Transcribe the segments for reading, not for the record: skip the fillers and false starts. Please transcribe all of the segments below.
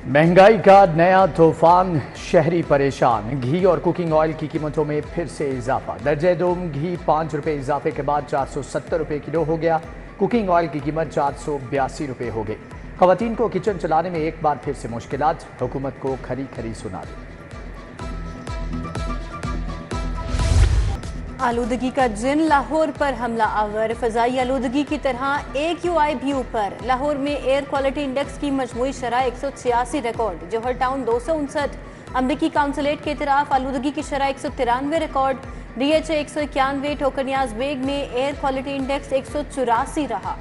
महंगाई का नया तूफान, शहरी परेशान। घी और कुकिंग ऑयल की कीमतों में फिर से इजाफा। दर्जे दूम घी 5 रुपये इजाफे के बाद 470 रुपये किलो हो गया। कुकिंग ऑयल की कीमत 482 रुपये हो गई। खवातीन को किचन चलाने में एक बार फिर से मुश्किलात, हुकूमत को खरी खरी सुना दी। आलूदगी का जिन, लाहौर पर हमला आवर। फजाई आलूदगी की तरह AQI भी ऊपर। लाहौर में एयर क्वालिटी इंडेक्स की मजमूई शरह 186 रिकॉर्ड। जौहर टाउन 259। अमरीकी काउंसलेट के तरफ आलूदगी की शरह 193 रिकॉर्ड। DHA 191। ठोकरनियाज बेग में एयर क्वालिटी इंडेक्स 184 रहा।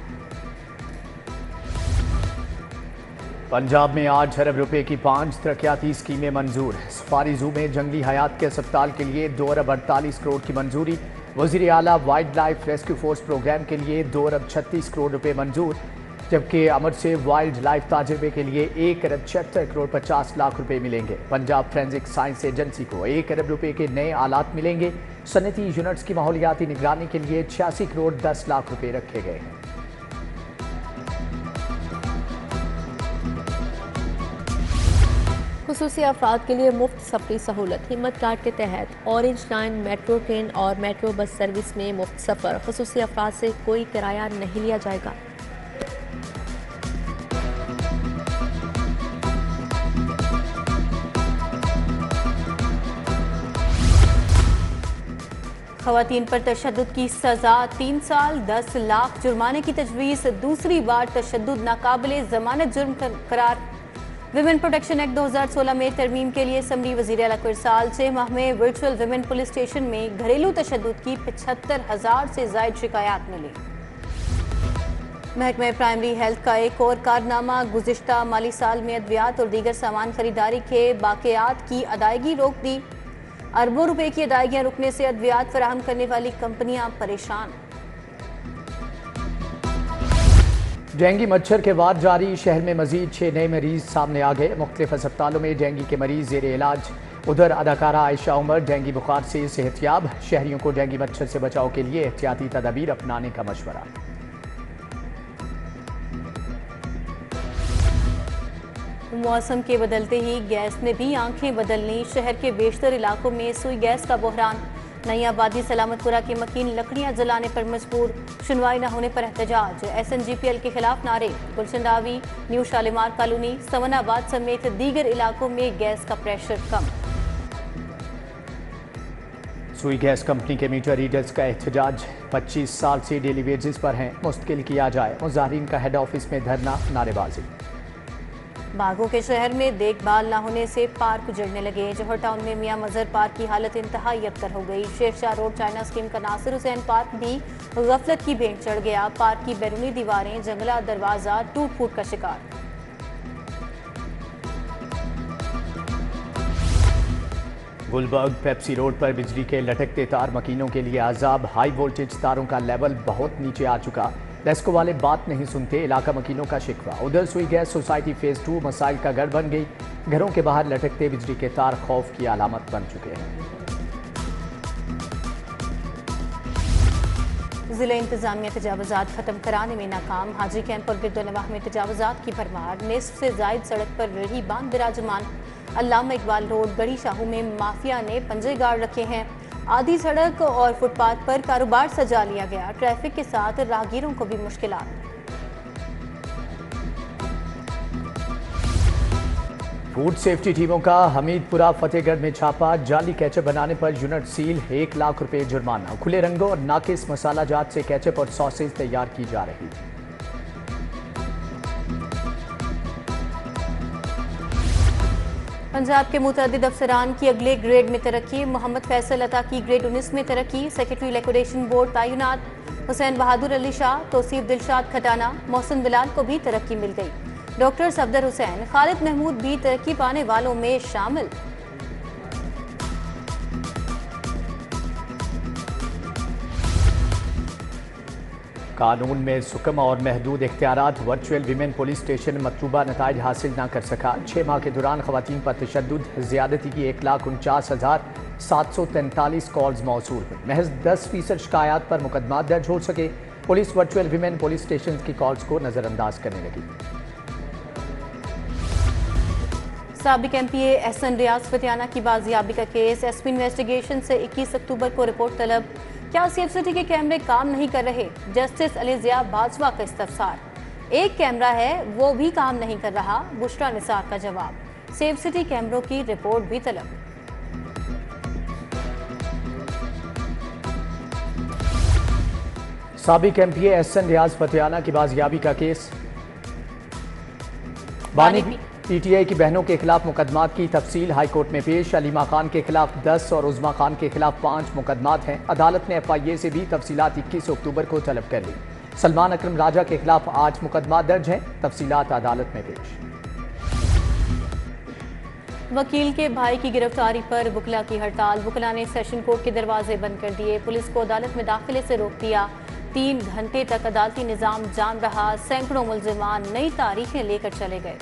पंजाब में 8 अरब रुपए की 5 तरक्याती स्कीमें मंजूर। सफारी जू में जंगली हयात के अस्पताल के लिए 2 अरब 48 करोड़ की मंजूरी। वजीर आला wildlife rescue force programme के लिए 2 अरब 36 करोड़ रुपए मंजूर। जबकि अमर से वाइल्ड लाइफ तजर्बे के लिए 1 अरब 76 करोड़ 50 लाख रुपए मिलेंगे। पंजाब फोरेंसिक साइंस एजेंसी को 1 अरब रुपए के नए आलात मिलेंगे। सनती यूनिट्स की माहौलियाती निगरानी के लिए 86 करोड़ 10 लाख रुपए रखे गए हैं। खुसूसी अफराद के लिए मुफ्त सफरी सहूलत। हिम्मत कार्ड के तहत ऑरेंज लाइन मेट्रो ट्रेन और मेट्रो बस सर्विस में मुफ्त सफर। खुसूसी अफराद से कोई किराया नहीं लिया जाएगा। खवातीन पर तशद्दुद की सजा 3 साल 10 लाख जुर्माने की तजवीज़। दूसरी बार तशद्दुद नाकाबिले जमानत जुर्म करार। विमेन प्रोटेक्शन एक्ट 2016 में तरमीम के लिए असम्बली वज़ीर आला को इरसाल। 6 माह में वर्चुअल विमेन पुलिस स्टेशन में घरेलू तशद्दुद की 75,000 से ज़ायद शिकायत मिली। महकमा प्राइमरी हेल्थ का एक और कारनामा, गुज़िश्ता माली साल में अद्वियात और दीगर सामान खरीदारी के बाक़ियात की अदायगी रोक दी। अरबों रुपए की अदायगियाँ रुकने से अद्वियात फराहम करने वाली कंपनियां परेशान। डेंगू मच्छर के वार जारी। शहर में मजीद 6 नए मरीज सामने आ गए। मुख्तलिफ अस्पतालों में डेंगू के मरीज जेर इलाज। उधर अदाकारा आयशा उमर डेंगू बुखार से सेहतियाब। शहरियों को डेंगू मच्छर से बचाव के लिए एहतियाती तदाबीर अपनाने का मशवरा। मौसम के बदलते ही गैस ने भी आंखें बदल ली। शहर के बेशतर इलाकों में सुई गैस का बहरान। नई आबादी सलामतपुरा के मकीन लकड़ियां जलाने पर मजबूर। सुनवाई न होने पर एहतजाज। SNGPL के खिलाफ नारे। गुलशन डावी, न्यू शालीमार कॉलोनी, समनाबाद समेत दीगर इलाकों में गैस का प्रेशर कम। सुई गैस कंपनी के मीटर रीडर्स का एहतजाज। 25 साल से डेली वेजेस पर हैं, मुस्तकिल किया जाए। मुजाहिरीन का हेड ऑफिस में धरना, नारेबाजी। बागों के शहर में देखभाल न होने से पार्क उजड़ने लगे। जौहर टाउन में मियां मजहर पार्क की हालत इंतहाई अबतर हो गई। शेरशाह रोड चाइना स्कीम का नासिर हुसैन पार्क भी गफलत की भेंट चढ़ गया। पार्क की बैरूनी दीवारें, जंगला दरवाजा टूट फूट का शिकार। गुलबर्ग पेप्सी रोड पर बिजली के लटकते तार मकीनों के लिए आजाब। हाई वोल्टेज तारों का लेवल बहुत नीचे आ चुका। डेस्को वाले बात नहीं सुनते, इलाका मकीनों का शिकवा। उधर सुई गैस सोसाइटी फेज 2 मसाइल का गढ़ बन गई। घरों के बाहर लटकते बिजली के तार खौफ की अलामत बन चुके हैं। जिला इंतजामिया तजावुजात खत्म कराने में नाकाम। हाजी कैंप और गिरदोनवाह में तजावुजात की भरमार। निस्फ से जायद सड़क पर रही बांध विराजमान। अल्लामा इकबाल रोड गड़ी शाहू में माफिया ने पंजे गाड़ रखे हैं। आधी सड़क और फुटपाथ पर कारोबार सजा लिया गया। ट्रैफिक के साथ राहगीरों को भी मुश्किलात। फूड सेफ्टी टीमों का हमीदपुरा फतेहगढ़ में छापा। जाली केचप बनाने पर यूनिट सील, 1 लाख रुपए जुर्माना। खुले रंगों और नाकिस मसाला जात से केचप और सॉसेज तैयार की जा रही थी। पंजाब के मुतअद्दिद अफसरान की अगले ग्रेड में तरक्की। मोहम्मद फैसल अता की ग्रेड 19 में तरक्की। सेक्रेटरी लिक्विडेशन बोर्ड तैनात। हुसैन बहादुर अली शाह, तौसीफ दिलशाद खटाना, मोहसिन बिलाल को भी तरक्की मिल गई। डॉक्टर सफदर हुसैन, खालिद महमूद भी तरक्की पाने वालों में शामिल। कानून में सुकम और महदूद इख्तियारात। वर्चुअल विमेन पुलिस स्टेशन मतलूबा नताइज हासिल न कर सका। 6 माह के दौरान खवातीन पर तशद्दुद, ज़्यादती की 1,49,743 कॉल्स मौसूल हुई। महज 10% शिकायत पर मुकदमा दर्ज हो सके। Police virtual women police station की कॉल्स को नज़रअंदाज करने लगी। साबिक एमपीए एहसन रियाज फतियाना की बाजियाबी का केस, एसपी इन्वेस्टिगेशन से 21 अक्टूबर को रिपोर्ट तलब। क्या सेफ सिटी के कैमरे काम नहीं कर रहे? जस्टिस अली जिया बाजवा का इस्तफसार। एक कैमरा है वो भी काम नहीं कर रहा, बुशरा निसार का जवाब। सेफ सिटी कैमरों की रिपोर्ट भी तलब। साबिक एमपीए एहसन रियाज फतियाना की बाजियाबी का केस, बानी पीटीआई की बहनों के खिलाफ मुकदमात की तफसील हाईकोर्ट में पेश। अलीमा खान के खिलाफ 10 और उज़मा खान के खिलाफ 5 मुकदमात हैं। अदालत ने एफआईए से भी तफसीलात 21 अक्टूबर को तलब कर ली। सलमान अकरम राजा के खिलाफ 8 मुकदमा दर्ज हैं। तफसीलात अदालत में पेश। वकील के भाई की गिरफ्तारी पर वुकला की हड़ताल, वुकला ने सेशन कोर्ट के दरवाजे बंद कर दिए। पुलिस को अदालत में दाखिले से रोक दिया। 3 घंटे तक अदालती निजाम जाम रहा। सैकड़ों मुल्जिमान नई तारीखें लेकर चले गए।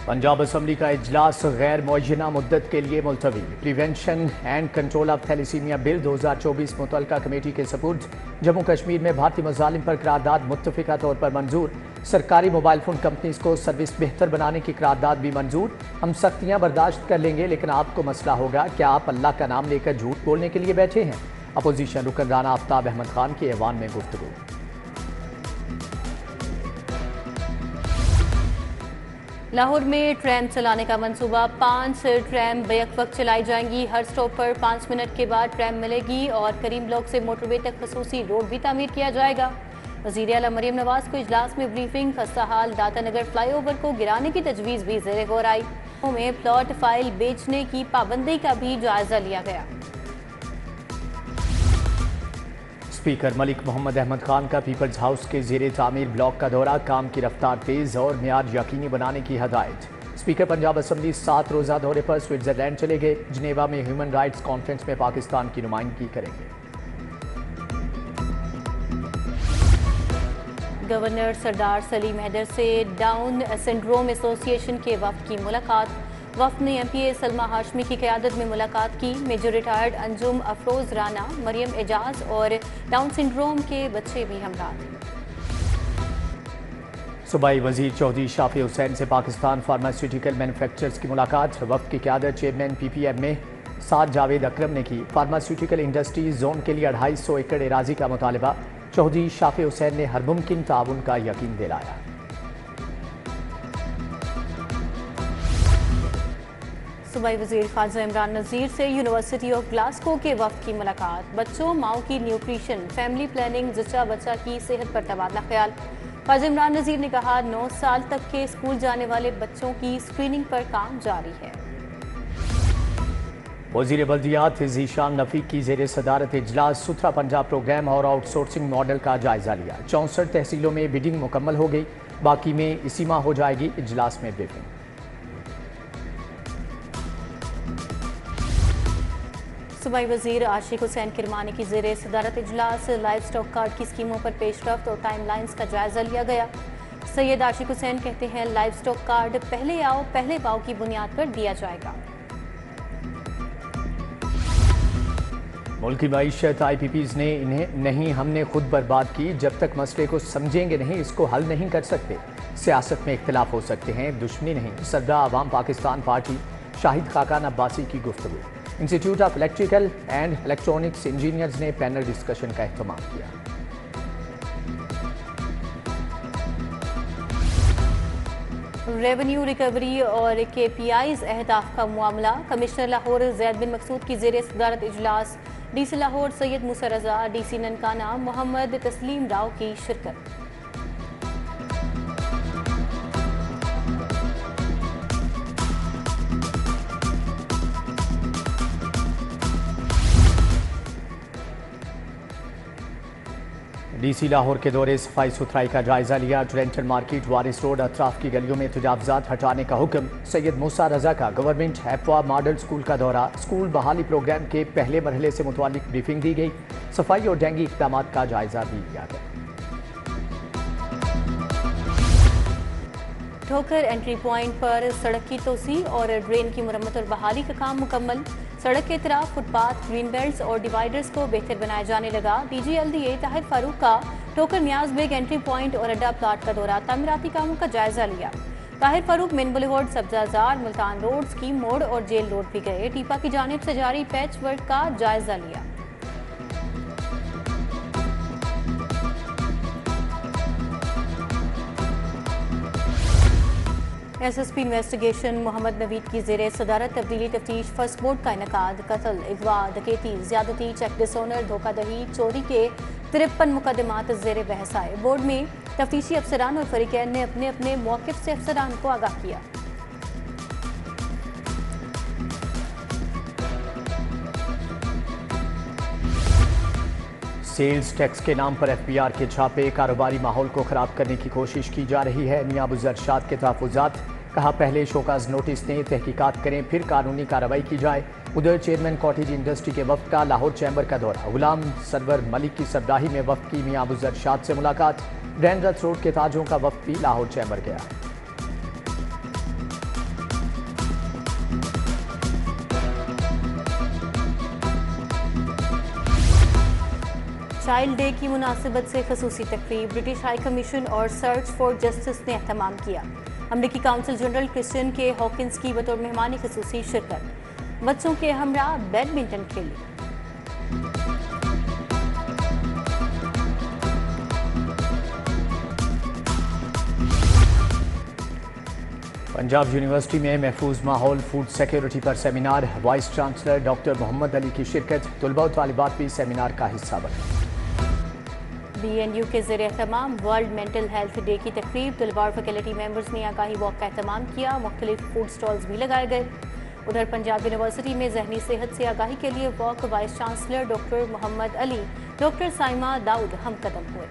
पंजाब असम्बली का इजलास गैर मुअय्यना मुद्दत के लिए मुलतवी। Prevention and control of thalassemia bill 2024 मुतल्लका कमेटी के सपुर्द। जम्मू कश्मीर में भारतीय मज़ालिम पर करारदाद मुत्तफ़िका तौर पर मंजूर। सरकारी मोबाइल फ़ोन कंपनीज को सर्विस बेहतर बनाने की करारदाद भी मंजूर। हम सख्तियाँ बर्दाश्त कर लेंगे, लेकिन आपको मसला होगा, क्या आप अल्लाह का नाम लेकर झूठ बोलने के लिए बैठे हैं? अपोजिशन रुकन राना आफ्ताब अहमद खान के ऐवान में गुफ्तगू। लाहौर में ट्रैम चलाने का मंसूबा, 5 ट्रैम बैक वक्त चलाई जाएंगी। हर स्टॉप पर 5 मिनट के बाद ट्रैम मिलेगी और करीम ब्लॉक से मोटरवे तक खसूसी रोड भी तामीर किया जाएगा। वज़ीर आला मरियम नवाज को इजलास में ब्रीफिंग। खस्ता हाल दातानगर फ्लाईओवर को गिराने की तजवीज़ भी ज़ेरे गौर आई। में प्लॉट फाइल बेचने की पाबंदी का भी जायजा लिया गया। स्पीकर मलिक मोहम्मद अहमद खान का पीपल्स हाउस के ज़ेरे तामीर ब्लॉक का दौरा, काम की रफ्तार तेज़ और मियार यकीनी बनाने की हदायत। स्पीकर पंजाब असम्बली 7 रोज़ा दौरे पर स्विट्ज़रलैंड चले गए। जिनेवा में ह्यूमन राइट्स कॉन्फ्रेंस में पाकिस्तान की नुमाइंदगी करेंगे। गवर्नर सरदार सलीम हैदर से डाउन सिंड्रोम एसोसिएशन के वफ़द की मुलाकात। वफ़द ने एमपीए सलमा हाशमी की क़यादत में मुलाकात की। मेजर रिटायर्ड अंजुम अफरोज़ राना, मरियम एजाज और डाउन सिंड्रोम के बच्चे भी हमरा थे। सूबाई वज़ीर चौधरी शाफी हुसैन से पाकिस्तान फार्मास्यूटिकल मैन्युफैक्चरर्स की मुलाकात। वफ़द की क़यादत चेयरमैन पीपीएम में साद जावेद अकरम ने की। फार्मास्यूटिकल इंडस्ट्रीज जोन के लिए 250 एकड़ एराजी का मुतालबा। चौधरी शाफी हुसैन ने हर मुमकिन ताउन का यकीन दिलाया। सूबाई वज़ीर ख्वाजा इमरान नज़ीर से यूनिवर्सिटी ऑफ ग्लासगो के वफ़द की मुलाकात। बच्चों माओ की न्यूट्रिशन, फैमिली प्लानिंग, जच्चा बच्चा की सेहत पर तबादला ख्याल। ख्वाजा इमरान नज़ीर ने कहा, 9 साल तक के स्कूल जाने वाले बच्चों की स्क्रीनिंग पर काम जारी है। वज़ीर बल्दियात ज़ीशान नफ़ी की ज़ेर सदारत इजलास सुथरा पंजाब प्रोग्राम और आउटसोर्सिंग मॉडल का जायजा लिया। 64 तहसीलों में बिडिंग मुकम्मल हो गई, बाकी में इसी माह हो जाएगी। इजलास में ब्रीफिंग। सूबाई वज़ीर आशिक हुसैन किरमानी की ज़ेर सदारत इजलास लाइव स्टॉक कार्ड की स्कीमों पर पेशरफ्त और टाइम लाइन्स का जायजा लिया गया। सैयद आशिक हुसैन कहते हैं, लाइव स्टॉक कार्ड पहले आओ पहले पाओ की बुनियाद पर दिया जाएगा। मुल्क की मईशत IPPs ने इन्हें नहीं हमने खुद बर्बाद की, जब तक मसले को समझेंगे नहीं इसको हल नहीं कर सकते। सियासत में इख्तिलाफ हो सकते हैं, दुश्मनी नहीं। सदर आवाम पाकिस्तान पार्टी शाहिद खाकान अब्बासी की गुफ्तगू। Institute of electrical and electronics engineers ने पैनल डिस्कशन का एहतमाम किया। रेवेन्यू रिकवरी और KPIs अहदाफ का मामला। कमिश्नर लाहौर जैद बिन मकसूद की ज़ेर सदारत इजलास। DC लाहौर सैयद मूसा रजा, DC ननकाना मोहम्मद तस्लीम राव की शिरकत। DC लाहौर के दौरे सफाई सुथराई का जायजा लिया। ट्रेंटन मार्केट, वारिस रोड, अतराफ की गलियों में तजावजात हटाने का हुक्म। सैयद मूसा रजा का गवर्नमेंट हैपवा मॉडल स्कूल का दौरा। स्कूल बहाली प्रोग्राम के पहले मरहले से मुतालिक ब्रीफिंग दी गई। सफाई और डेंगी इक़दाम का जायजा भी लिया गया। ठोकर एंट्री पॉइंट पर सड़क की तोसी और ड्रेन की मुरम्मत और बहाली का काम मुकम्मल। सड़क के तरफ फुटपाथ, ग्रीन बेल्ट्स और डिवाइडर्स को बेहतर बनाया जाने लगा। DG-LDA ताहिर फारूक का टोकर न्याज बेग एंट्री पॉइंट और अड्डा प्लाट का दौरा तामीराती कामों का जायजा लिया। Tahir Farooq main boulevard, Sabzazar, Multan road, scheme मोड़ और जेल रोड भी गए। टीपा की जानिब से जारी पैच वर्क का जायजा लिया। SSP इन्वेस्टिगेशन मोहम्मद नवीद की ज़ेरे सदारत तब्दीली तफ्तीश फर्स्ट बोर्ड का इनकाद। कत्ल, अगवा, डकैती, ज्यादती, चेक डिसऑनर, धोखाधड़ी, चोरी के 53 मुकदमात ज़ेरे बहस आए। बोर्ड में तफ्तीशी अफसरान और फरीकैन ने अपने अपने मौक़िफ़ से अफसरान को आगाह किया। सेल्स टैक्स के नाम पर FBR के छापे, कारोबारी माहौल को खराब करने की कोशिश की जा रही है। मियां अबू अरशाद के तहफ़्फ़ुज़ात, कहा पहले शोकाज नोटिस दें, तहकीकात करें, फिर कानूनी कार्रवाई की जाए। उधर चेयरमैन कॉटेज इंडस्ट्री के वफ्द का लाहौर चैम्बर का दौरा। गुलाम सरवर मलिक की सरबराही में वफ्द की मियां अबू अरशाद से मुलाकात। ग्रैंड रथ रोड के ताजों का वफ्द भी लाहौर चैम्बर गया। चाइल्ड डे की मुनासिबत से खसूसी तकरीब। ब्रिटिश हाई कमीशन और सर्च फॉर जस्टिस ने एहतमाम किया। अमरीकी काउंसिल जनरल क्रिश्चियन के हॉकिंस की बतौर मेहमानी खसूसी शिरकत। बच्चों के हमरा बैडमिंटन खेली। पंजाब यूनिवर्सिटी में महफूज माहौल, फूड सिक्योरिटी पर सेमिनार। Vice chancellor doctor Mohammad Ali की शिरकत। तलबा और तालिबात भी सेमिनार का हिस्सा बने। BNU के ज़रिए एहतमाम वर्ल्ड मेंटल हेल्थ डे की तकरीब। तलबा और फैकल्टी मेंबर्स ने आगाही वॉक का एहतमाम किया। मुख्तलिफ फूड स्टॉल्स भी लगाए गए। उधर पंजाब यूनिवर्सिटी में जहनी सेहत से आगाही के लिए वॉक vice chancellor doctor Mohammad Ali, doctor Saima Daud हमकदम हुए।